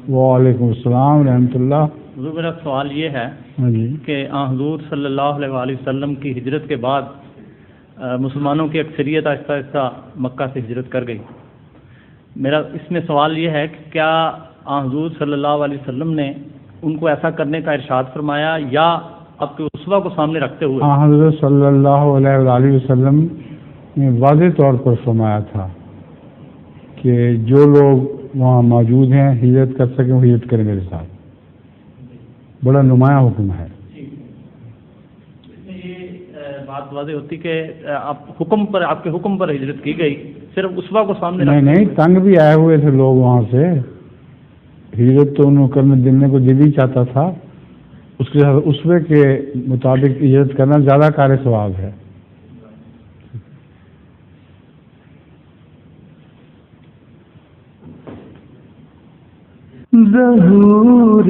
وعلیکم السلام ورحمۃ اللہ۔ حضور میرا سوال یہ ہے جی کہ حضور صلی اللہ علیہ وآلہ وسلم کی ہجرت کے بعد مسلمانوں کی اکثریت آہستہ آہستہ مکہ سے ہجرت کر گئی۔ میرا اس میں سوال یہ ہے کہ کیا حضور صلی اللہ علیہ وسلم نے ان کو ایسا کرنے کا ارشاد فرمایا یا آپ کے اسوہ کو سامنے رکھتے ہوئے؟ حضرت صلی اللہ علیہ وآلہ وسلم نے واضح طور پر فرمایا تھا کہ جو لوگ وہاں موجود ہیں ہجرت کر سکیں وہ ہجرت کریں میرے ساتھ، بڑا نمایاں حکم ہے۔ اس میں یہ بات واضح ہوتی کہ آپ کے حکم پر ہجرت کی گئی، صرف اسوہ کو سامنے نہیں تنگ بھی آئے ہوئے تھے لوگ وہاں سے، ہجرت تو انہوں کرنے دینے کو دل ہی چاہتا تھا، اس کے ساتھ اسوے کے مطابق ہجرت کرنا زیادہ کار ثواب ہے۔ ظہور